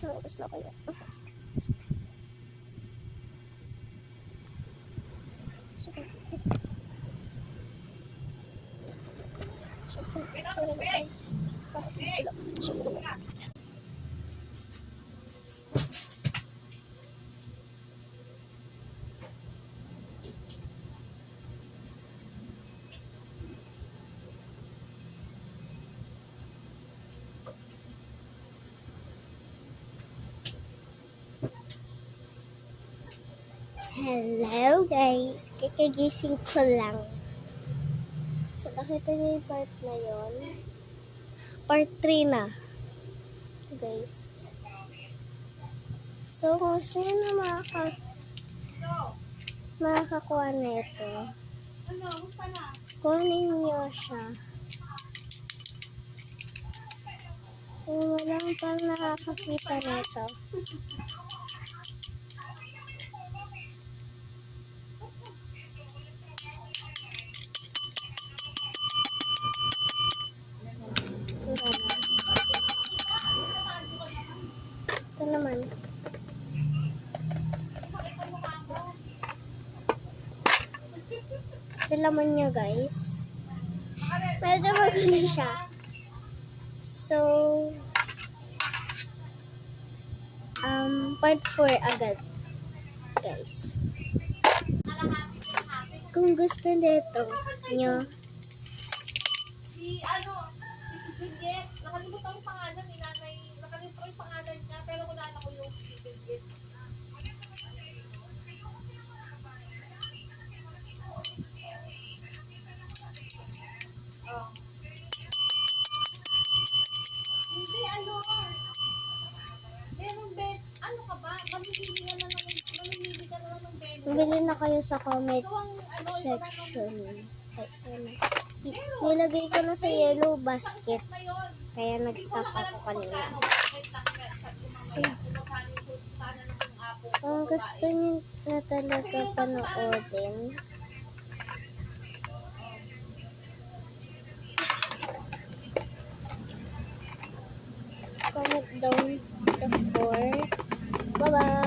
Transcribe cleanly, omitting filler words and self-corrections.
Tapos na kaya. Hello guys, kikagising ko lang. So nakita niyo yung part na yun. Part 3 na. Guys. So kung sino makakakuha na ito, kunin niyo siya. Kung walang pang nakakakita na ito, ito naman. Ito laman niya guys. Medyo maganda siya. So, part 4 agad. Guys. Kung gusto nito nyo, si Juliet, nakalimutan ko yung pangalan ni nanay, nakalimutan ko yung pangalan niya, pero kunala ko yung si Juliet. Oh. Hindi, meron bet, ka ba? Mamimili ka naman ng bet. bili na kayo sa comment section. Nilagay ko na sa yellow basket. Kaya nag-stop ako kanina. Kung gusto niyo na talaga panoodin, comment down the 4. Bye-bye!